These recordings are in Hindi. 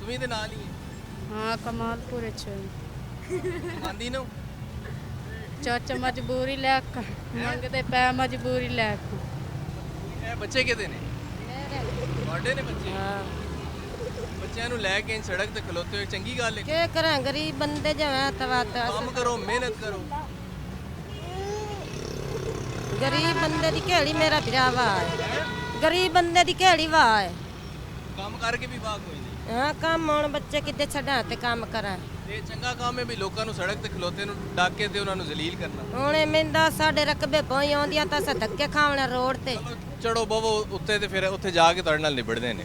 ਤੂੰ ਵੀ ਤੇ ਨਾਲ ਹੀ ਹੈ. ਹਾਂ ਕਮਾਲ ਪੂਰੇ ਚ ਮੰਨਦੀ ਨਾ? ਚਾਚਾ ਮਜਬੂਰੀ ਲੈ ਕੇ ਮੰਗਦੇ ਪੈ ਮਜਬੂਰੀ ਲੈ ਕੇ. ਇਹ ਬੱਚੇ ਕਿਹਦੇ ਨੇ? ਤੁਹਾਡੇ ਨੇ ਬੱਚੇ? ਹਾਂ ਬੱਚਿਆਂ ਨੂੰ ਲੈ ਕੇ ਸੜਕ ਤੇ ਖਲੋਤੇ ਹੋਏ ਚੰਗੀ ਗੱਲ ਹੈ? ਕੀ ਕਰਾਂ ਗਰੀਬ ਬੰਦੇ ਜਵੇਂ ਤਵਾ ਕੰਮ ਕਰੋ, ਮਿਹਨਤ ਕਰੋ. ਗਰੀਬ ਬੰਦੇ ਦੀ ਘੇੜੀ ਮੇਰਾ ਭਰਾਵਾ ਹੈ. ਗਰੀਬ ਬੰਦੇ ਦੀ ਘੇੜੀ ਵਾਹ ਹੈ. ਕੰਮ ਕਰਕੇ ਵੀ ਬਾਗ ਹੋਈ ਨਹੀਂ. ਹਾਂ ਕੰਮ ਹੁਣ ਬੱਚੇ ਕਿੱਥੇ ਛੱਡਾਂ ਤੇ ਕੰਮ ਕਰਾਂ. ਇਹ ਚੰਗਾ ਕੰਮ ਹੈ ਵੀ ਲੋਕਾਂ ਨੂੰ ਸੜਕ ਤੇ ਖਲੋਤੇ ਨੂੰ ਡਾਕ ਕੇ ਤੇ ਉਹਨਾਂ ਨੂੰ ਜ਼ਲੀਲ ਕਰਨਾ. ਹੁਣ ਮਿੰਦਾ ਸਾਡੇ ਰਕਬੇ ਪਹੁੰਚ ਆਉਂਦੀਆਂ ਤਾਂ ਅਸਾਂ ਧੱਕੇ ਖਾਵਣਾ ਰੋਡ ਤੇ. ਚੜੋ ਬਵੋ ਉੱਤੇ ਤੇ ਫਿਰ ਉੱਥੇ ਜਾ ਕੇ ਤੁਹਾਡੇ ਨਾਲ ਨਿਬੜਦੇ ਨੇ.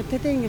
ਇੱਥੇ ਤੇ ਹੀ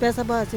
ਪੈਸਾ ਬਾਅਦ ਚ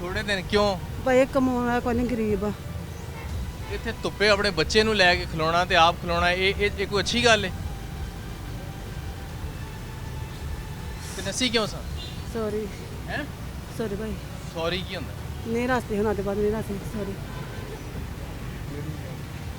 ਥੋੜੇ ਦਿਨ ਕਿਉਂ? ਭਾਈ ਕਮਾਉਣ ਵਾਲਾ ਕੋਈ ਨਹੀਂ ਗਰੀਬ ਆ ਇੱਥੇ ਧੁੱਪੇ ਆਪਣੇ ਬੱਚੇ ਨੂੰ ਲੈ ਕੇ ਖਲੋਣਾ ਤੇ ਆਪ ਖਲੋਣਾ, ਇਹ ਕੋਈ ਅੱਛੀ ਗੱਲ ਹੈ? ਤੇ ਨਸੀ ਕਿਉਂ ਸਾਂ? ਸੌਰੀ ਹੈ ਸੌਰੀ ਭਾਈ ਸੌਰੀ ਕੀ ਹੁੰਦਾ? ਨਹੀਂ ਰਾਸਤੇ ਹੁਣ ਆਦੇ ਬਾਅਦ ਨਹੀਂ ਰਾਸਤੇ ਸੌਰੀ.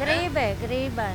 ਗਰੀਬ ਹੈ ਗਰੀਬ ਹੈ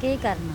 ਕੀ ਕਰਨਾ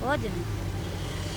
ਕੁਝ ਨਹੀਂ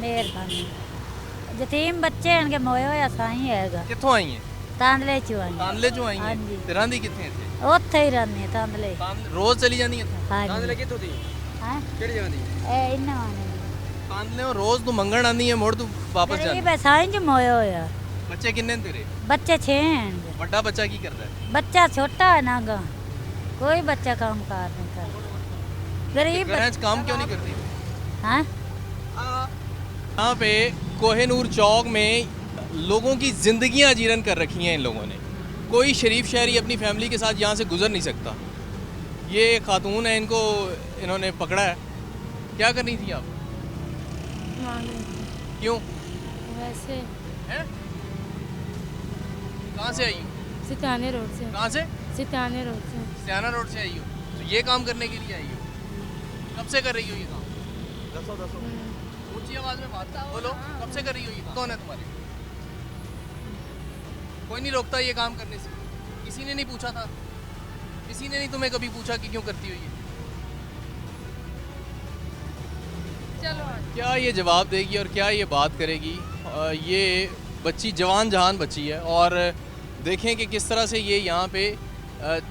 ਮਿਹਰਬਾਨੀ ਯਤੀਮ ਬੱਚੇ ਹਨਗੇ ਮੋਏ ਹੋਇਆ ਸਾਈਂ ਹੈਗਾ ਕਿੱਥੋਂ ਆਈ ਹੈ? ਤਾਂਦਲੇ ਚੋਂ ਆਈ ਤਾਨਲੇ ਚੋਂ ਆਈ ਹੈ. ਹਾਂਜੀ। ਤੇ ਰਹਿੰਦੀ ਕਿੱਥੇ ਇੱਥੇ? ਉੱਥੇ ਹੀ ਰਹਿੰਦੇ ਹਾਂ ਤਾਂਦਲੇ ਰੋਜ਼ ਚਲੀ ਜਾਂਦੀ ਇੱਥੇ? ਨਾਂ ਹਾਂਜੀ ਲੱਗੇ ਤੋਦੀ ਹਾਂ ਕਿਹੜੀ ਜਗ੍ਹਾ ਦੀ? ਇਹ ਇਹਨਾਂ ਵਾਲੇ ਕਾਂਦਲੇ ਹੋ ਰੋਜ਼ ਤੂੰ ਮੰਗਣ ਆਂਦੀ ਹੈ ਮੁੜ ਤੂੰ ਵਾਪਸ ਗਰੀਬ ਜਾਂਦੀ ਹੈ ਸਾਈਂ ਚ ਮੋਇਆ ਹੋਇਆ ਬੱਚੇ ਕਿੰਨੇ ਨੇ ਤੇਰੇ ਬੱਚੇ 6 ਹਨ ਵੱਡਾ ਬੱਚਾ ਕੀ ਕਰਦਾ ਹੈ ਬੱਚਾ ਛੋਟਾ ਹੈ ਨਾ ਗਾ कोई बच्चा काम कार नहीं कर गरीब घरों च काम क्यों नहीं करती हाँ यहाँ पे कोहिनूर चौक में लोगों की ज़िंदगियाँ जीरन कर रखी हैं इन लोगों ने। कोई शरीफ शहरी अपनी फैमिली के साथ यहाँ से गुजर नहीं सकता। ये खातून है, इनको इन्होंने पकड़ा है। क्या करनी थी आप? क्यों? वैसे हैं? कहाँ से आई हो? सिताने रोड से कहाँ से? सिताने रोड से सियाना रोड से आई हो, तो ये काम करने के लिए आई हो। कब से कर रही हो ये काम? ऊंची आवाज में बात बोलो। कब से कर रही हो ये काम? कौन है तुम्हारे? कोई नहीं रोकता ये काम करने से? किसी ने नहीं पूछा था? किसी ने नहीं तुम्हें कभी पूछा कि क्यों करती हो ये? चलो क्या ये जवाब देगी और क्या ये बात करेगी? ये बच्ची जवान जहान बच्ची है और देखें कि किस तरह से ये यहाँ पे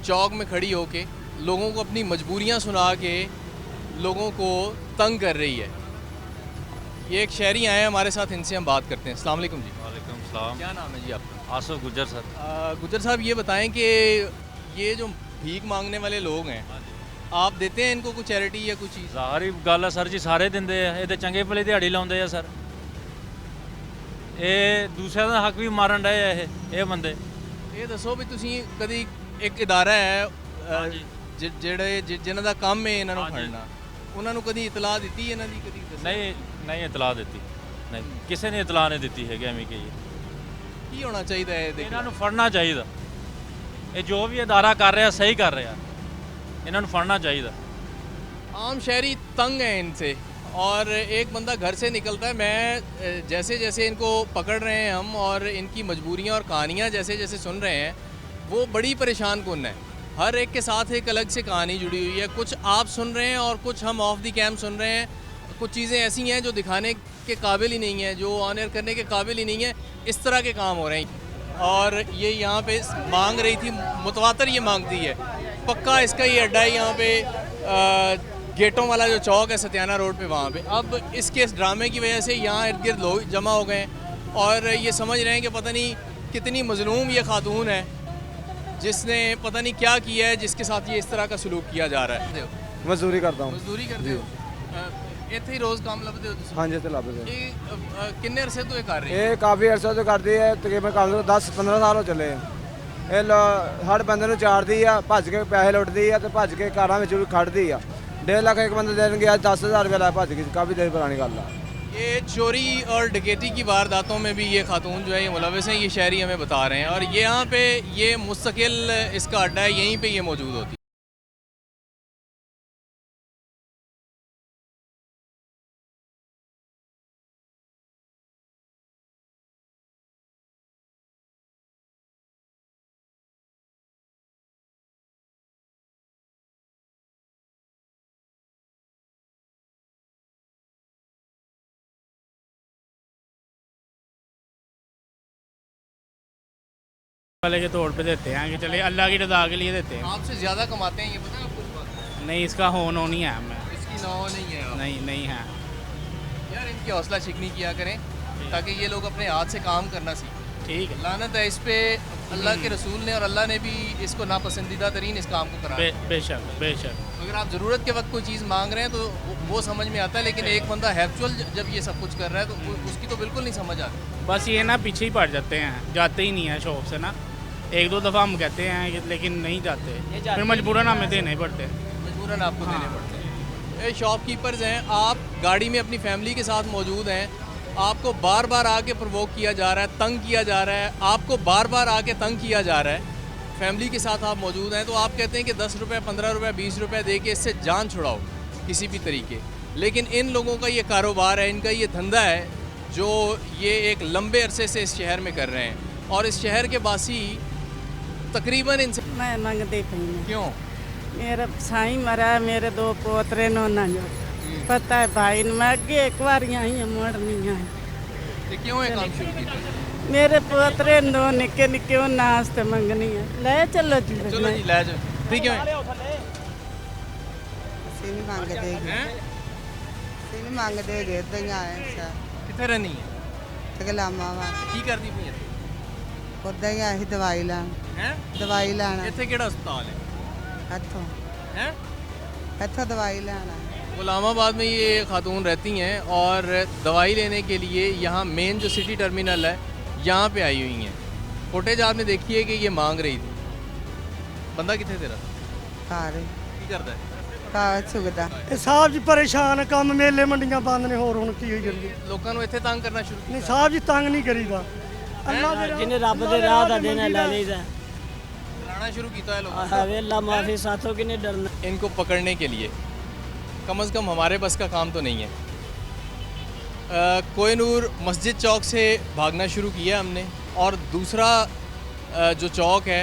चौक में खड़ी होके लोगों को अपनी मजबूरियाँ सुना के लोगों को तंग कर रही है। ये एक शहरी आए हैं हमारे साथ, इनसे हम बात करते हैं। अस्सलाम वालेकुम जी। वालेकुम सलाम। क्या नाम है जी आपका? आसफ गुजर सर। गुजर साहब ये बताएं कि ये जो भीख मांगने वाले लोग हैं, आप देते हैं इनको कुछ चैरिटी या कुछ चीज़? ਜ਼ਾਹਰੀ ਗੱਲ ਆ ਸਰ ਜੀ, ਸਾਰੇ ਦਿੰਦੇ ਆ, ਇਹ ਤੇ ਚੰਗੇ ਭਲੇ ਦਿਹਾੜੀ ਲਾਉਂਦੇ ਆ ਸਰ। ਇਹ ਦੂਸਰਿਆਂ ਦਾ ਹੱਕ ਵੀ ਮਾਰਨ ਡਏ ਆ ਇਹ ਬੰਦੇ। ਇਹ ਦੱਸੋ ਵੀ ਤੁਸੀਂ ਕਦੀ ਇੱਕ ਇਦਾਰਾ ਹੈ ਹਾਂਜੀ। ਜਿਹੜੇ ਜਿਨ੍ਹਾਂ ਦਾ ਕੰਮ ਹੈ ਇਹਨਾਂ ਨੂੰ ਹਾਂਜੀ। ਫੜਨਾ, ਉਹਨਾਂ ਨੂੰ ਕਦੀ ਇਤਲਾਹ ਦਿੱਤੀ ਇਹਨਾਂ ਦੀ? ਕਦੀ ਦੱਸਿਆ? ਨਹੀਂ ਇਤਲਾਹ ਦਿੱਤੀ, ਨਹੀਂ ਕਿਸੇ ਨੇ ਇਤਲਾਹ ਨਹੀਂ ਦਿੱਤੀ ਹੈਗੀ। ਐਵੇਂ ਕਹੀਏ ਕੀ ਹੋਣਾ ਚਾਹੀਦਾ ਹੈ ਇਹਨਾਂ ਨੂੰ ਫੜਨਾ ਚਾਹੀਦਾ। ਇਹ ਜੋ ਵੀ ਅਦਾਰਾ ਕਰ ਰਿਹਾ ਸਹੀ ਕਰ ਰਿਹਾ, ਇਹਨਾਂ ਨੂੰ ਫੜਨਾ ਚਾਹੀਦਾ। आम शहरी तंग हैं इनसे और एक बंदा घर से निकलता है, मैं जैसे जैसे इनको पकड़ रहे हैं हम और इनकी मजबूरियां और कहानियां जैसे जैसे सुन रहे हैं, वो बड़ी परेशान कुन है। हर एक के साथ एक अलग से कहानी जुड़ी हुई है। कुछ आप सुन रहे हैं और कुछ हम ऑफ द कैम सुन रहे हैं। कुछ चीज़ें ऐसी हैं जो दिखाने के काबिल ही नहीं है, जो ऑन एयर करने के काबिल ही नहीं है। इस तरह के काम हो रहे हैं और ये यहाँ पे मांग रही थी, मुतवातर ये मांगती है। पक्का इसका ये अड्डा है यहाँ पे गेटों वाला जो चौक है सत्याना रोड पे, वहाँ पे। अब इसके इस ड्रामे की वजह से यहाँ इर्द गिर्द लोग जमा हो गए हैं और ये समझ रहे हैं कि पता नहीं कितनी मजलूम ये खातून है जिसने पता नहीं क्या किया है, जिसके साथ ये इस तरह का सलूक किया जा रहा है। ਮਜ਼ਦੂਰੀ ਕਰਦਾ ਹਾਂ मजदूरी करते हो? ਇੱਥੇ ਹੀ ਰੋਜ਼ ਕੰਮ ਲੱਭਦੇ ਹੋ ਤੁਸੀਂ? ਹਾਂਜੀ ਤੇ ਲੱਭਦੇ ਇਹ ਕਿੰਨੇ ਅਰਸੇ ਤੋਂ ਇਹ ਕਰ ਰਹੇ ਹੋ? ਇਹ ਕਾਫੀ ਅਰਸਾ ਤੋਂ ਕਰਦੀ ਹੈ, ਤਕਰੀਬਨ ਕੰਮ ਤੋਂ 10-15 ਸਾਲ ਹੋ ਚੱਲੇ ਆ। ਇਹ ਹਰ ਬੰਦੇ ਨੂੰ ਚਾੜਦੀ ਆ, ਭੱਜ ਕੇ ਪੈਸੇ ਲੁੱਟਦੀ ਆ ਤੇ ਭੱਜ ਕੇ ਕਾਰਾਂ ਵਿੱਚ ਵੀ ਖੜਦੀ ਆ। 1.5 ਲੱਖ ਇੱਕ ਬੰਦੇ ਦੇਣ ਗਿਆ, 10,000 ਰੁਪਏ ਲਾ ਭੱਜ ਗਈ। ਕਾਫੀ ਦੇਰ ਪੁਰਾਣੀ ਗੱਲ ਆ। ये चोरी और डकैती की वारदातों में भी ये खातून जो है ये मुलविस हैं, ये शहरी हमें बता रहे हैं। और ये यहाँ पे ये मुस्तकिल इसका अड्डा है, यहीं पे ये मौजूद होती है। वाले के तौर पे देते हैं कि चले अल्लाह की रज़ा के लिए देते हैं। आपसे ज़्यादा कमाते हैं ये पता है आपको इस बात? नहीं, इसका हो नहीं है हमें। इसकी नौ नहीं है आप। नहीं है यार इनकी हौसला शिकनी किया करें ताकि ये लोग अपने हाथ से काम करना सीखें। ठीक है। लानत है इस पे अल्लाह के रसूल ने, और अल्लाह ने भी इसको नापसंदीदा तरीन इस काम को कराया। बेशक अगर आप ज़रूरत के वक्त कोई चीज़ मांग रहे हैं तो वो समझ में आता है, लेकिन एक बंदा हैप्चुअल जब ये सब कुछ कर रहा है तो उसकी तो बिल्कुल नहीं समझ आती। बस ये ना पीछे ही पड़ जाते हैं, जाते ही नहीं है शॉप से ना। 1-2 दफ़ा हम कहते हैं कि लेकिन नहीं जाते, फिर मजबूरन हमें देने पड़ते हैं। मजबूरन आपको देने पड़ते हैं। ये शॉपकीपर्स हैं, आप गाड़ी में अपनी फैमिली के साथ मौजूद हैं, आपको बार बार आके प्रोवोक किया जा रहा है, तंग किया जा रहा है, आपको बार बार आके तंग किया जा रहा है। फैमिली के साथ आप मौजूद हैं तो आप कहते हैं कि 10 रुपये, 15 रुपये, 20 रुपये दे के इससे जान छुड़ाओ किसी भी तरीके। लेकिन इन लोगों का ये कारोबार है, इनका ये धंधा है जो ये एक लंबे अरसे से इस शहर में कर रहे हैं। और इस शहर के बासी तकरीबन इनसे मैं मंगती पई हूं। क्यों? मेरा साईं मरा है, मेरे 2 पोतरे नोना जो पता है भाई ने, मैं अगे एक बार आई मोड़नी है। ये क्यों है काम शुरू किया? मेरे पोतरे 2 निक्के निक्के नाश्ते मंगनी है। ले चलो जी, चलो जी ले जाओ। ठीक है ਅਸੀਂ ਨਹੀਂ ਮੰਗਦੇ हैं? ਪੈਸੇ ਨਹੀਂ ਮੰਗਦੇ ਜੇ ਇਦਾਂ ਹੀ ਆਏ ਸਾ ਕਿੱਥੇ ਰਹਿਣੀ ਹੈ ਤਗਲਾਮਾ ਵਾ ਕੀ ਕਰਦੀ ਪਈ ਹੈ ਉਦਾਂ ਹੀ ਆਏ ਸੀ ਦਵਾਈ ਲੈਣ ਹੈ ਦਵਾਈ ਲੈਣ ਇੱਥੇ ਕਿਹੜਾ ਹਸਪਤਾਲ ਹੈ ਇੱਥੋਂ हैं ਇੱਥੋਂ ਦਵਾਈ ਲੈਣ ਆਏ गुलामाबाद में ये खातून रहती हैं और दवाई लेने के लिए यहाँ मेन जो सिटी टर्मिनल है यहाँ पे आई हुई हैं। फुटेज आपने देखी है कि ये मांग रही थी। बंदा कितने तेरा ਘਰ की करता है ਘਰ ਸੁਗਦਾ ਸਾਹਿਬ ਜੀ ਪਰੇਸ਼ਾਨ ਕੰਮ ਮੇਲੇ ਮੰਡੀਆਂ ਬੰਦ ਨੇ ਹੋਰ ਹੁਣ ਕੀ ਹੋਈ ਕਰੀਏ लोगों को इतने तंग करना शुरू ਨਹੀਂ किया ਸਾਹਿਬ ਜੀ ਤੰਗ ਨਹੀਂ ਕਰੀਦਾ ਅੱਲਾ ਦੇ ਜਿਹਨੇ ਰੱਬ ਦੇ ਰਾਹ ਦਾ ਦੇਣਾ ਲੈ ਲਈਦਾ कराना शुरू किया है लोगों ਹਾਵੇ ਅੱਲਾ ਮਾਫੀ ਸਾਥੋਂ ਕਿਨੇ ਡਰਨਾ को इनको पकड़ने के लिए कम से कम हमारे बस का काम तो नहीं है। कोहिनूर मस्जिद चौक से भागना शुरू किया हमने और दूसरा जो चौक है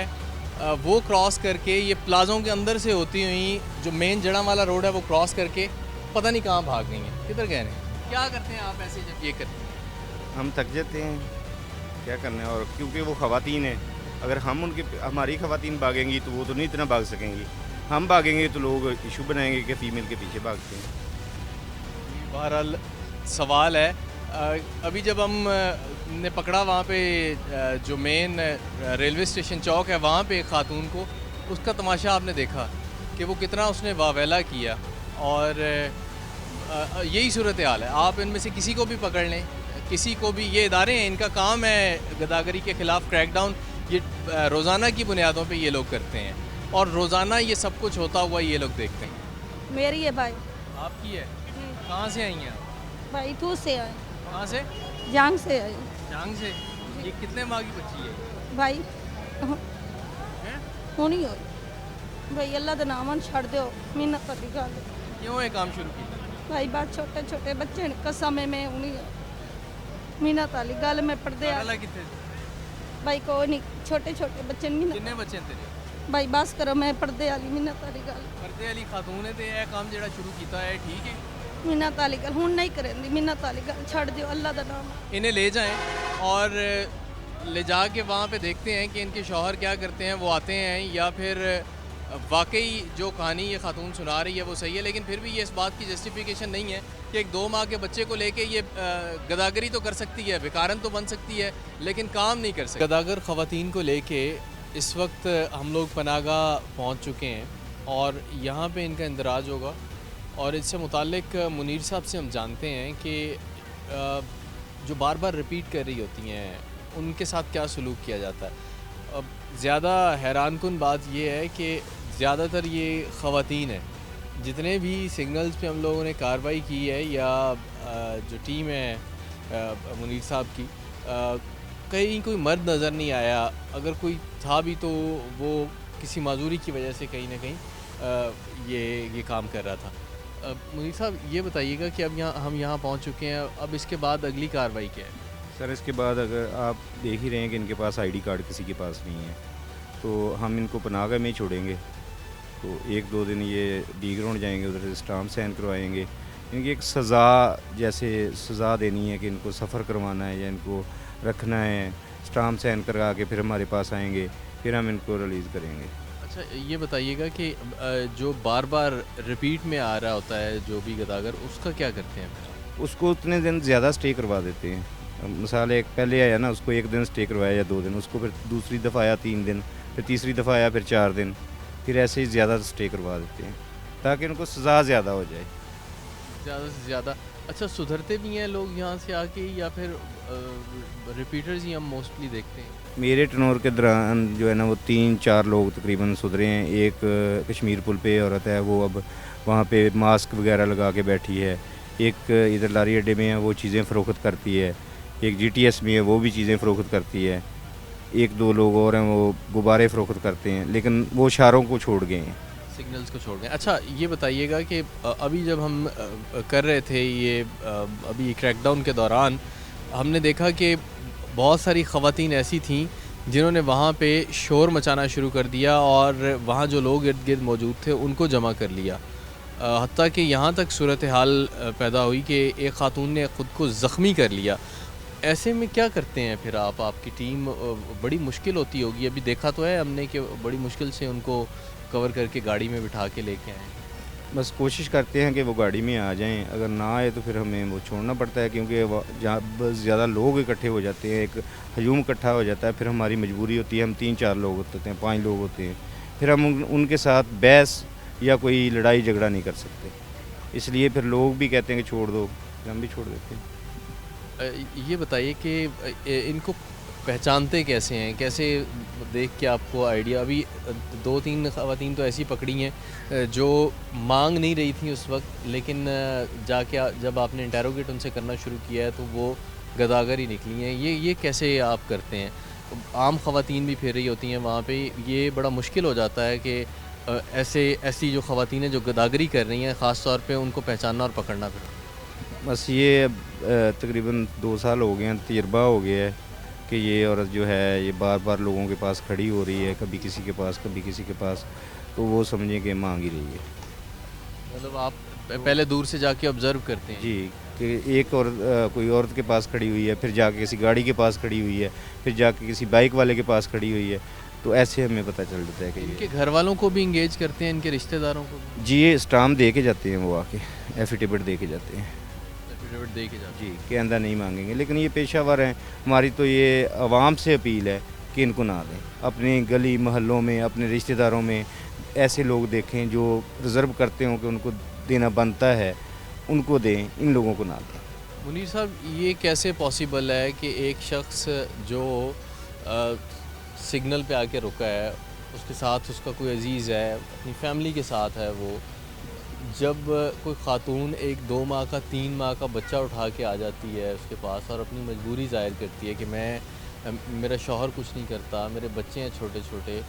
वो क्रॉस करके ये प्लाज़ों के अंदर से होती हुई जो मेन जड़ा वाला रोड है वो क्रॉस करके पता नहीं कहाँ भाग गई हैं। किधर गए हैं? क्या करते हैं आप ऐसे जब ये करते हैं? हम थक जाते हैं, क्या करना है। और क्योंकि वो ख़वातीन हैं, अगर हम उनके हमारी ख़वातीन भागेंगी तो वो तो नहीं इतना भाग सकेंगी। हम भागेंगे तो लोग इशू बनाएंगे कि फ़ीमेल के पीछे भागते हैं। बहरहाल सवाल है अभी जब हम ने पकड़ा वहाँ पे जो मेन रेलवे स्टेशन चौक है वहाँ पे एक खातून को, उसका तमाशा आपने देखा कि वो कितना उसने वावेला किया। और यही सूरत हाल है। आप इनमें से किसी को भी पकड़ लें, किसी को भी, ये इदारे हैं इनका काम है गदागरी के ख़िलाफ़ क्रैकडाउन, ये रोज़ाना की बुनियादों पे ये लोग करते हैं और रोज़ाना ये सब कुछ होता हुआ ये लोग देखते हैं। मेरी है भाई। आपकी है? कहाँ से आई हैं आप? भाई तू से आए कहाँ से? जांग से आए जांग से। ये कितने माह की बच्ची है? भाई हैं? होनी हो भाई अल्लाह का नाम छड़ दो मिन्नत वाली गल क्यों ये काम शुरू किया? भाई बात छोटे छोटे बच्चे ने कसम में उन्हीं मिन्नत वाली गल में पढ़दे आ अल्लाह कितने? भाई कोई नहीं छोटे छोटे बच्चे ने मिन्नत कितने बच्चे हैं तेरे? भाई बस करो मैं पढ़दे वाली मिन्नत वाली गल पर्दे वाली खातून है ते ये काम जेड़ा शुरू किया है ठीक है? मिन्नत वाली गल हुण नहीं करेंदी मिन्नत वाली गल छड़ दियो अल्लाह का नाम इन्हें ले जाएं और ले जा के वहाँ पे देखते हैं कि इनके शौहर क्या करते हैं। वो आते हैं या फिर वाकई जो कहानी ये खातून सुना रही है वो सही है, लेकिन फिर भी ये इस बात की जस्टिफिकेशन नहीं है कि एक 2 माह के बच्चे को लेके ये गदागरी तो कर सकती है, बेकारन तो बन सकती है, लेकिन काम नहीं कर सकती। गदागर ख़वातीन को लेके इस वक्त हम लोग पनागाह पहुँच चुके हैं और यहाँ पे इनका इंदराज होगा और इससे मुताल्लिक मुनीर साहब से हम जानते हैं कि जो बार बार रिपीट कर रही होती हैं उनके साथ क्या सलूक किया जाता है। अब ज़्यादा हैरानकुन बात ये है कि ज़्यादातर ये ख़वातीन हैं। जितने भी सिग्नल्स पे हम लोगों ने कार्रवाई की है या जो टीम है मुनीर साहब की, कहीं कोई मर्द नज़र नहीं आया। अगर कोई था भी तो वो किसी माजूरी की वजह से कहीं ना कहीं ये काम कर रहा था। मुनीर साहब ये बताइएगा कि अब हम यहाँ पहुँच चुके हैं, अब इसके बाद अगली कार्रवाई क्या है? सर इसके बाद अगर आप देख ही रहे हैं कि इनके पास आईडी कार्ड किसी के पास नहीं है तो हम इनको पनागा में ही छोड़ेंगे। तो 1-2 दिन ये डी ग्राउंड जाएंगे, उधर से स्टाम्प साइन करवाएंगे। इनकी एक सज़ा जैसे सज़ा देनी है कि इनको सफ़र करवाना है या इनको रखना है, स्टाम्प साइन करवा के फिर हमारे पास आएंगे, फिर हम इनको रिलीज़ करेंगे। अच्छा ये बताइएगा कि जो बार बार रिपीट में आ रहा होता है जो भी गदागर, उसका क्या करते हैं फिर? उसको उतने दिन ज़्यादा स्टे करवा देते हैं। मिसाल एक पहले आया ना, उसको 1 दिन स्टे करवाया या 2 दिन, उसको फिर दूसरी दफ़ा आया 3 दिन, फिर तीसरी दफ़ा आया फिर 4 दिन, फिर ऐसे ही ज़्यादा स्टे करवा देते हैं ताकि उनको सज़ा ज़्यादा हो जाए। ज़्यादा से ज़्यादा। अच्छा सुधरते भी हैं लोग यहाँ से आके या फिर रिपीटर्स ही हम मोस्टली देखते हैं? मेरे टनोर के दौरान जो है ना वो 3-4 लोग तकरीबन सुधरे हैं। एक कश्मीर पुल पे औरत है, वो अब वहाँ पे मास्क वगैरह लगा के बैठी है। एक इधर लारी अड्डे में है, वो चीज़ें फ़रोख्त करती है। एक GTS में है, वो भी चीज़ें फ़रोख्त करती है। 1-2 लोग और हैं वो गुब्बारे फ़रोख्त करते हैं, लेकिन वो इशारों को छोड़ गए हैं, सिग्नल्स को छोड़ गए। अच्छा ये बताइएगा कि अभी जब हम कर रहे थे ये अभी क्रैकडाउन के दौरान हमने देखा कि बहुत सारी ख़वातीन ऐसी थीं जिन्होंने वहाँ पे शोर मचाना शुरू कर दिया और वहाँ जो लोग इर्द गिर्द मौजूद थे उनको जमा कर लिया। हत्ता कि यहाँ तक सूरत हाल पैदा हुई कि एक ख़ातून ने ख़ुद को ज़ख्मी कर लिया। ऐसे में क्या करते हैं फिर आप? आपकी टीम, बड़ी मुश्किल होती होगी, अभी देखा तो है हमने कि बड़ी मुश्किल से उनको कवर करके गाड़ी में बिठा के लेके आए। बस कोशिश करते हैं कि वो गाड़ी में आ जाएं, अगर ना आए तो फिर हमें वो छोड़ना पड़ता है, क्योंकि जहाँ बस ज़्यादा लोग इकट्ठे हो जाते हैं, एक हजूम इकट्ठा हो जाता है, फिर हमारी मजबूरी होती है, हम 3-4 लोग होते हैं, 5 लोग होते हैं, फिर हम उनके साथ बहस या कोई लड़ाई झगड़ा नहीं कर सकते, इसलिए फिर लोग भी कहते हैं कि छोड़ दो, हम भी छोड़ देते हैं। ये बताइए कि इनको पहचानते कैसे हैं, कैसे देख के आपको आइडिया? अभी 2-3 ख़वातीन तो ऐसी पकड़ी हैं जो मांग नहीं रही थी उस वक्त, लेकिन जाके जब आपने इंटेरोगेट उनसे करना शुरू किया है तो वो गदागर ही निकली हैं। ये कैसे आप करते हैं? आम ख़वातीन भी फिर रही होती हैं वहाँ पे, ये बड़ा मुश्किल हो जाता है कि ऐसी जो ख़वातीन हैं जो गदागरी कर रही हैं, ख़ास तौर पे उनको पहचानना और पकड़ना फिर। बस ये अब तकरीबन 2 साल हो गए हैं, तजर्बा हो गया है कि ये औरत जो है ये बार बार लोगों के पास खड़ी हो रही है, कभी किसी के पास कभी किसी के पास, तो वो समझें कि मांग ही रही है। मतलब आप पहले दूर से जाके ऑब्ज़र्व करते हैं? जी, कि एक और कोई औरत के पास खड़ी हुई है, फिर जाके किसी गाड़ी के पास खड़ी हुई है, फिर जाके किसी बाइक वाले के पास खड़ी हुई है, तो ऐसे हमें पता चल जाता है कि इनके घर वालों को भी इंगेज करते हैं, इनके रिश्तेदारों को भी? जी, ये स्टाम्प दे के जाते हैं, वो आके एफिडेविट दे के जाते हैं। एफिडेविट दे के जाते जी, के अंदर नहीं मांगेंगे, लेकिन ये पेशावर हैं, हमारी तो ये आवाम से अपील है कि इनको ना दें, अपनी गली महल्लों में, अपने रिश्तेदारों में ऐसे लोग देखें जो रिज़र्व करते हों कि उनको देना बनता है, उनको दें, इन लोगों को ना दें। मुनीर साहब, ये कैसे पॉसिबल है कि एक शख्स जो सिग्नल पे आके रुका है, उसके साथ उसका कोई अजीज़ है, अपनी फैमिली के साथ है, वो जब कोई ख़ातून 1-2 माह का 3 माह का बच्चा उठा के आ जाती है उसके पास और अपनी मजबूरी ज़ाहिर करती है कि मेरा शौहर कुछ नहीं करता, मेरे बच्चे हैं छोटे छोटे,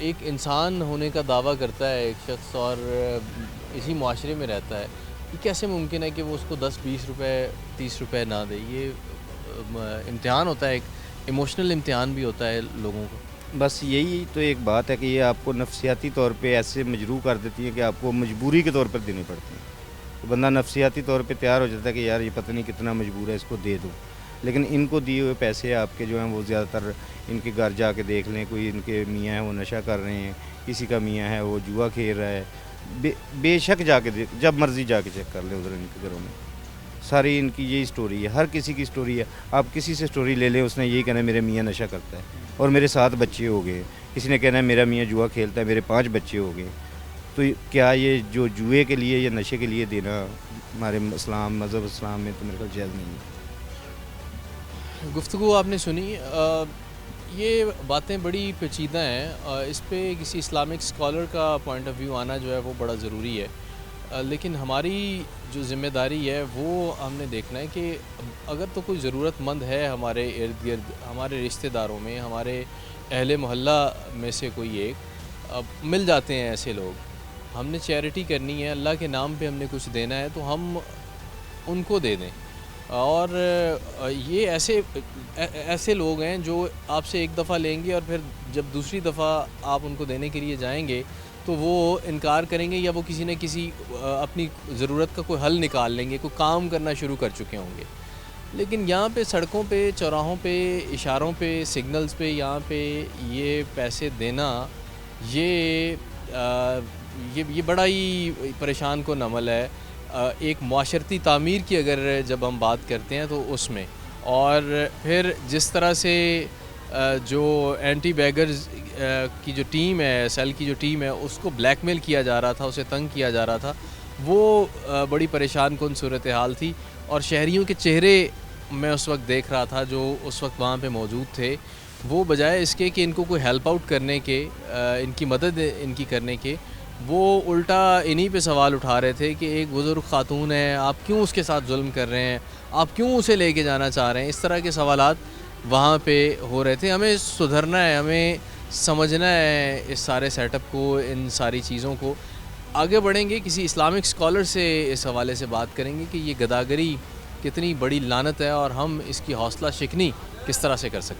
एक इंसान होने का दावा करता है एक शख्स और इसी माशरे में रहता है, ये कैसे मुमकिन है कि वो उसको 10-20 रुपए 30 रुपए ना दे? ये इम्तिहान होता है, एक इमोशनल इम्तिहान भी होता है लोगों को। बस यही तो एक बात है कि ये आपको नफसियाती तौर पे ऐसे मजबूर कर देती है कि आपको मजबूरी के तौर पर देनी पड़ती है, तो बंदा नफसियाती तौर पे तैयार हो जाता है कि यार ये पता नहीं कितना मजबूर है, इसको दे दूँ। लेकिन इनको दिए हुए पैसे आपके जो हैं वो ज़्यादातर इनके घर जाके देख लें, कोई इनके मियाँ हैं वो नशा कर रहे हैं, किसी का मियाँ है वो जुआ खेल रहा है, बेशक जाके जब मर्ज़ी जाके चेक कर लें उधर इनके घरों में, सारी इनकी यही स्टोरी है, हर किसी की स्टोरी है। आप किसी से स्टोरी ले लें, उसने यही कहना है मेरे मियाँ नशा करता है और मेरे 7 बच्चे हो गए, किसी ने कहना है मेरा मियाँ जुआ खेलता है, मेरे 5 बच्चे हो गए। तो क्या ये जो जुए के लिए या नशे के लिए देना हमारे मज़हब इस्लाम में तो मेरे ख्याल जायज़ नहीं है। गुफ्तगू आपने सुनी, ये बातें बड़ी पेचीदा हैं, इस पे किसी इस्लामिक स्कॉलर का पॉइंट ऑफ व्यू आना जो है वो बड़ा ज़रूरी है, लेकिन हमारी जो ज़िम्मेदारी है वो हमने देखना है कि अगर तो कोई ज़रूरतमंद है हमारे इर्द गिर्द, हमारे रिश्तेदारों में, हमारे अहले मोहल्ला में से कोई एक, मिल जाते हैं ऐसे लोग, हमने चैरिटी करनी है, अल्लाह के नाम पे हमने कुछ देना है तो हम उनको दे दें। और ये ऐसे लोग हैं जो आपसे एक दफ़ा लेंगे और फिर जब दूसरी दफ़ा आप उनको देने के लिए जाएंगे तो वो इनकार करेंगे या वो किसी न किसी अपनी ज़रूरत का कोई हल निकाल लेंगे, कोई काम करना शुरू कर चुके होंगे। लेकिन यहाँ पे सड़कों पे, चौराहों पे, इशारों पे, सिग्नल्स पे, यहाँ पे ये पैसे देना, ये बड़ा ही परेशान कुन अमल है। एक माशरती तामीर की अगर जब हम बात करते हैं तो उसमें, और फिर जिस तरह से जो एंटी बैगर्स की जो टीम है, सेल की जो टीम है, उसको ब्लैकमेल किया जा रहा था, उसे तंग किया जा रहा था, वो बड़ी परेशान कुन सूरत हाल थी। और शहरियों के चेहरे मैं उस वक्त देख रहा था जो उस वक्त वहाँ पे मौजूद थे, वो बजाय इसके कि इनको कोई हेल्प आउट करने के, इनकी मदद इनकी करने के, वो उल्टा इन्हीं पे सवाल उठा रहे थे कि एक बुज़ुर्ग ख़ातून है, आप क्यों उसके साथ जुल्म कर रहे हैं, आप क्यों उसे लेके जाना चाह रहे हैं, इस तरह के सवालात वहाँ पे हो रहे थे। हमें सुधरना है, हमें समझना है इस सारे सेटअप को, इन सारी चीज़ों को। आगे बढ़ेंगे, किसी इस्लामिक स्कॉलर से इस हवाले से बात करेंगे कि ये गदागरी कितनी बड़ी लानत है और हम इसकी हौसला शिकनी किस तरह से कर सकते हैं।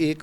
1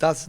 10